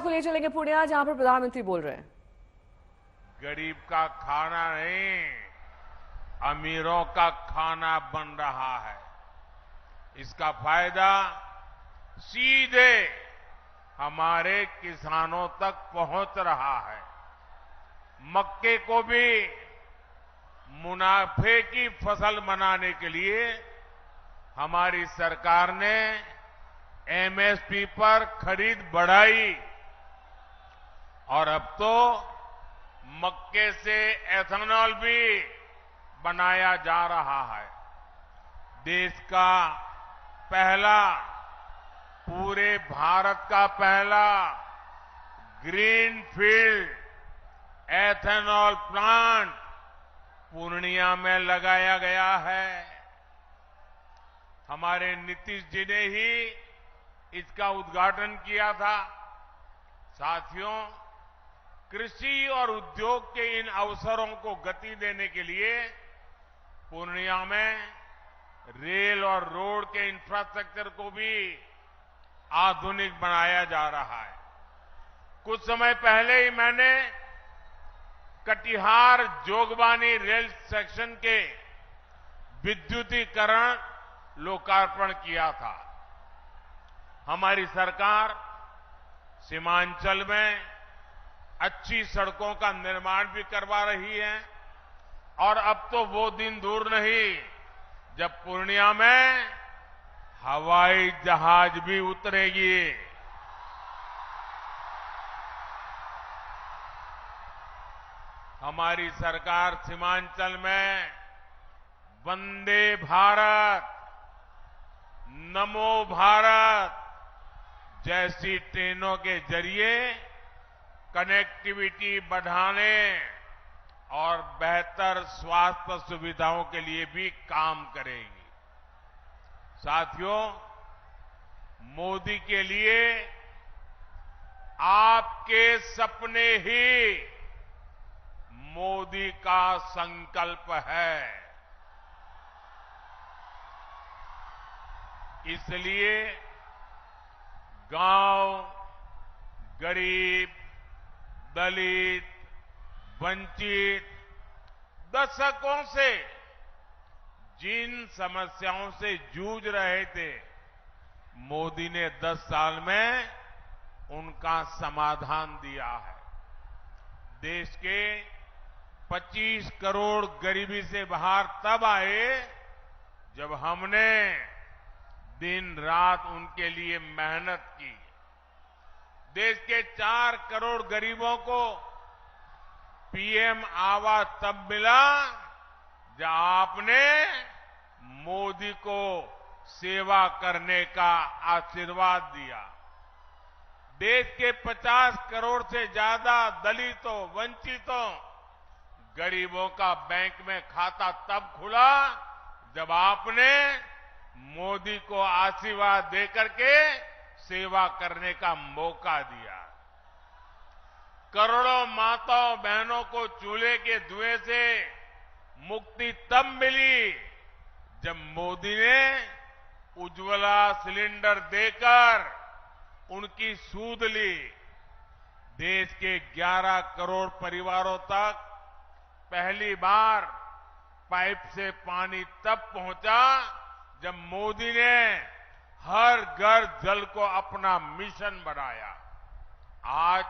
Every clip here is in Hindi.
आपको ले चलेंगे पूर्णिया, जहां पर प्रधानमंत्री बोल रहे हैं। गरीब का खाना नहीं, अमीरों का खाना बन रहा है। इसका फायदा सीधे हमारे किसानों तक पहुंच रहा है। मक्के को भी मुनाफे की फसल बनाने के लिए हमारी सरकार ने एमएसपी पर खरीद बढ़ाई और अब तो मक्के से एथेनॉल भी बनाया जा रहा है। देश का पहला, पूरे भारत का पहला ग्रीनफील्ड एथेनॉल प्लांट पूर्णिया में लगाया गया है। हमारे नीतीश जी ने ही इसका उद्घाटन किया था। साथियों, कृषि और उद्योग के इन अवसरों को गति देने के लिए पूर्णिया में रेल और रोड के इंफ्रास्ट्रक्चर को भी आधुनिक बनाया जा रहा है। कुछ समय पहले ही मैंने कटिहार जोगबानी रेल सेक्शन के विद्युतीकरण लोकार्पण किया था। हमारी सरकार सीमांचल में अच्छी सड़कों का निर्माण भी करवा रही है और अब तो वो दिन दूर नहीं जब पूर्णिया में हवाई जहाज भी उतरेगी। हमारी सरकार सीमांचल में वंदे भारत, नमो भारत जैसी ट्रेनों के जरिए कनेक्टिविटी बढ़ाने और बेहतर स्वास्थ्य सुविधाओं के लिए भी काम करेगी। साथियों, मोदी के लिए आपके सपने ही मोदी का संकल्प है। इसलिए गांव, गरीब, दलित, वंचित दशकों से जिन समस्याओं से जूझ रहे थे, मोदी ने 10 साल में उनका समाधान दिया है। देश के 25 करोड़ गरीबी से बाहर तब आए जब हमने दिन रात उनके लिए मेहनत की। देश के 4 करोड़ गरीबों को पीएम आवास तब मिला जब आपने मोदी को सेवा करने का आशीर्वाद दिया। देश के 50 करोड़ से ज्यादा दलितों, वंचितों, गरीबों का बैंक में खाता तब खुला जब आपने मोदी को आशीर्वाद देकर के सेवा करने का मौका दिया। करोड़ों माताओं बहनों को चूल्हे के धुएं से मुक्ति तब मिली जब मोदी ने उज्ज्वला सिलेंडर देकर उनकी सूध ली। देश के 11 करोड़ परिवारों तक पहली बार पाइप से पानी तब पहुंचा जब मोदी ने हर घर जल को अपना मिशन बनाया। आज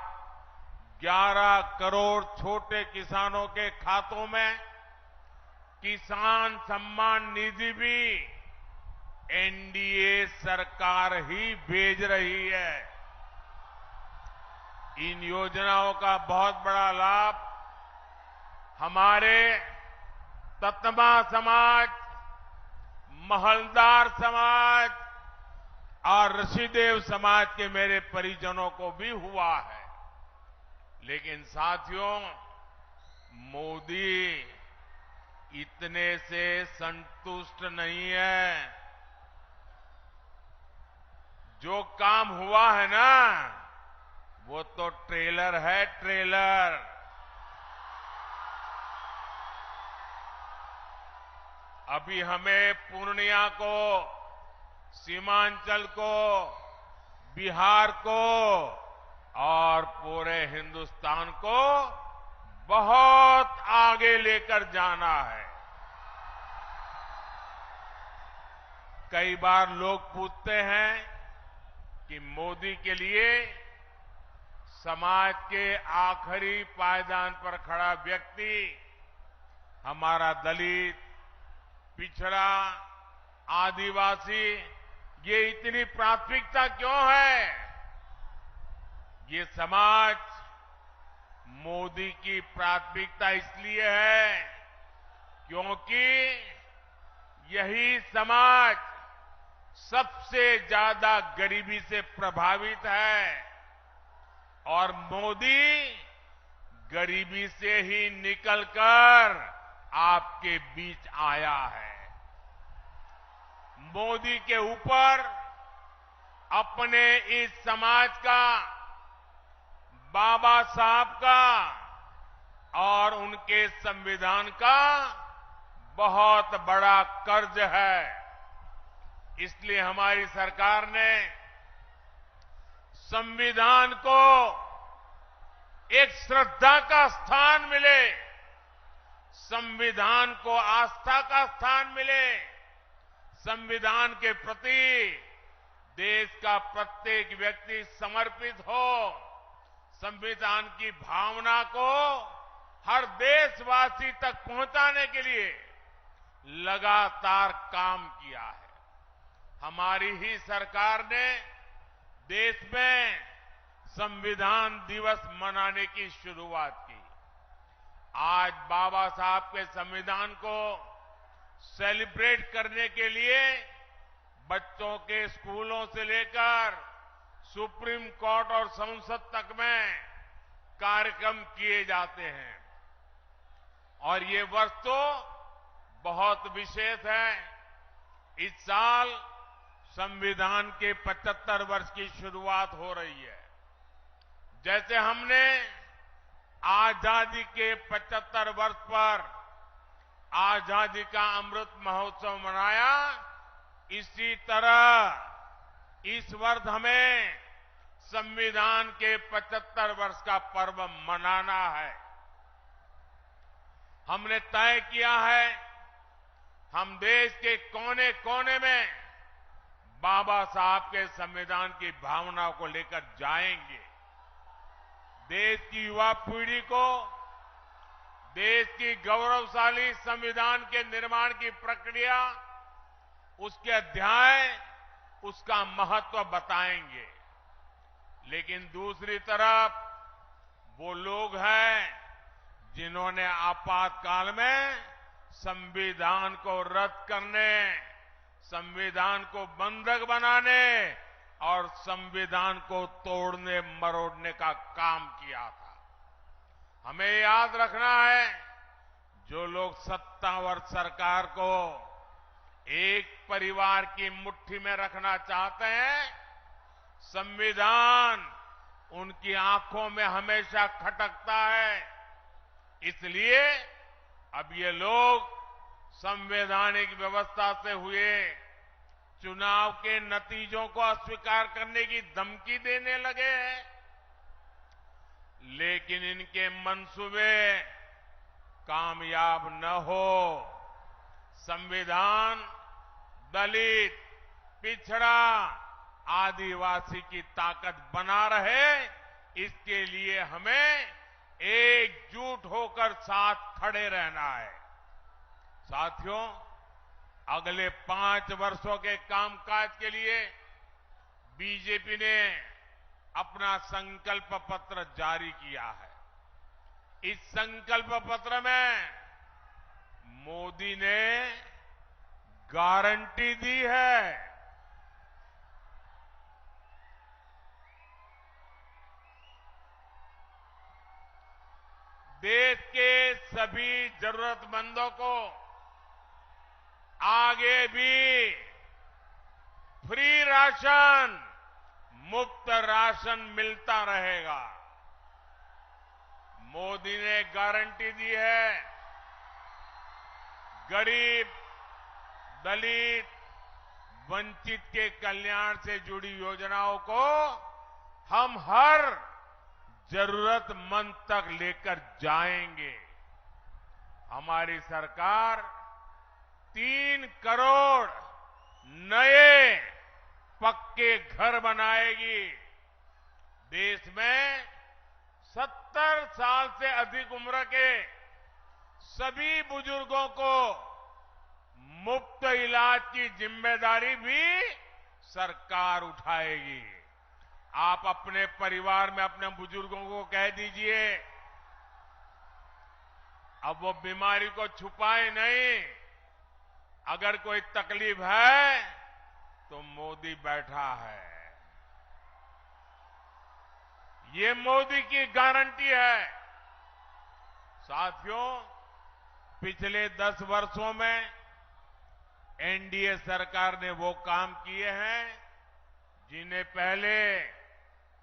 11 करोड़ छोटे किसानों के खातों में किसान सम्मान निधि भी एनडीए सरकार ही भेज रही है। इन योजनाओं का बहुत बड़ा लाभ हमारे ततमा समाज, महलदार समाज और ऋषिदेव समाज के मेरे परिजनों को भी हुआ है। लेकिन साथियों, मोदी इतने से संतुष्ट नहीं है। जो काम हुआ है ना, वो तो ट्रेलर है, ट्रेलर। अभी हमें पूर्णिया को, सीमांचल को, बिहार को और हमें हिंदुस्तान को बहुत आगे लेकर जाना है। कई बार लोग पूछते हैं कि मोदी के लिए समाज के आखिरी पायदान पर खड़ा व्यक्ति हमारा दलित, पिछड़ा, आदिवासी ये इतनी प्राथमिकता क्यों है? ये समाज मोदी की प्राथमिकता इसलिए है क्योंकि यही समाज सबसे ज्यादा गरीबी से प्रभावित है और मोदी गरीबी से ही निकलकर आपके बीच आया है। मोदी के ऊपर अपने इस समाज का, बाबा साहब का और उनके संविधान का बहुत बड़ा कर्ज है। इसलिए हमारी सरकार ने संविधान को एक श्रद्धा का स्थान मिले, संविधान को आस्था का स्थान मिले, संविधान के प्रति देश का प्रत्येक व्यक्ति समर्पित हो, संविधान की भावना को हर देशवासी तक पहुंचाने के लिए लगातार काम किया है। हमारी ही सरकार ने देश में संविधान दिवस मनाने की शुरुआत की। आज बाबा साहब के संविधान को सेलिब्रेट करने के लिए बच्चों के स्कूलों से लेकर सुप्रीम कोर्ट और संसद तक में कार्यक्रम किए जाते हैं और ये वर्ष तो बहुत विशेष है। इस साल संविधान के 75 वर्ष की शुरुआत हो रही है। जैसे हमने आजादी के 75 वर्ष पर आजादी का अमृत महोत्सव मनाया, इसी तरह इस वर्ष हमें संविधान के 75 वर्ष का पर्व मनाना है। हमने तय किया है हम देश के कोने कोने में बाबा साहब के संविधान की भावना को लेकर जाएंगे। देश की युवा पीढ़ी को देश की गौरवशाली संविधान के निर्माण की प्रक्रिया, उसके अध्याय, उसका महत्व बताएंगे। लेकिन दूसरी तरफ वो लोग हैं जिन्होंने आपातकाल में संविधान को रद्द करने, संविधान को बंधक बनाने और संविधान को तोड़ने मरोड़ने का काम किया था। हमें याद रखना है, जो लोग सत्तावर सरकार को एक परिवार की मुट्ठी में रखना चाहते हैं, संविधान उनकी आंखों में हमेशा खटकता है। इसलिए अब ये लोग संवैधानिक व्यवस्था से हुए चुनाव के नतीजों को अस्वीकार करने की धमकी देने लगे हैं। लेकिन इनके मंसूबे कामयाब न हो। संविधान दलित, पिछड़ा, आदिवासी की ताकत बना रहे, इसके लिए हमें एकजुट होकर साथ खड़े रहना है। साथियों, अगले 5 वर्षों के कामकाज के लिए बीजेपी ने अपना संकल्प पत्र जारी किया है। इस संकल्प पत्र में मोदी ने गारंटी दी है देश के सभी जरूरतमंदों को आगे भी फ्री राशन, मुफ्त राशन मिलता रहेगा। मोदी ने गारंटी दी है गरीब, दलित, वंचित के कल्याण से जुड़ी योजनाओं को हम हर जरूरतमंद तक लेकर जाएंगे। हमारी सरकार 3 करोड़ नए पक्के घर बनाएगी। देश में 70 साल से अधिक उम्र के सभी बुजुर्गों को मुफ्त इलाज की जिम्मेदारी भी सरकार उठाएगी। आप अपने परिवार में अपने बुजुर्गों को कह दीजिए, अब वो बीमारी को छुपाए नहीं। अगर कोई तकलीफ है तो मोदी बैठा है। ये मोदी की गारंटी है। साथियों, पिछले 10 वर्षों में एनडीए सरकार ने वो काम किए हैं जिन्हें पहले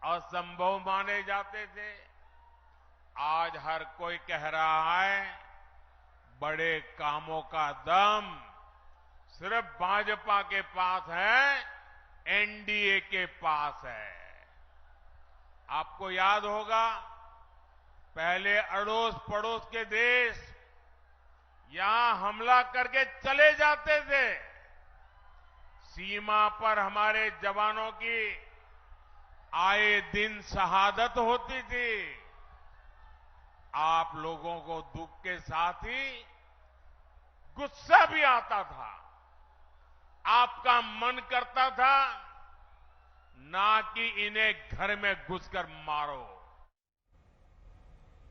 असंभव माने जाते थे। आज हर कोई कह रहा है बड़े कामों का दम सिर्फ भाजपा के पास है, एनडीए के पास है। आपको याद होगा, पहले अड़ोस पड़ोस के देश यहां हमला करके चले जाते थे। सीमा पर हमारे जवानों की आए दिन शहादत होती थी। आप लोगों को दुख के साथ ही गुस्सा भी आता था। आपका मन करता था ना कि इन्हें घर में घुसकर मारो।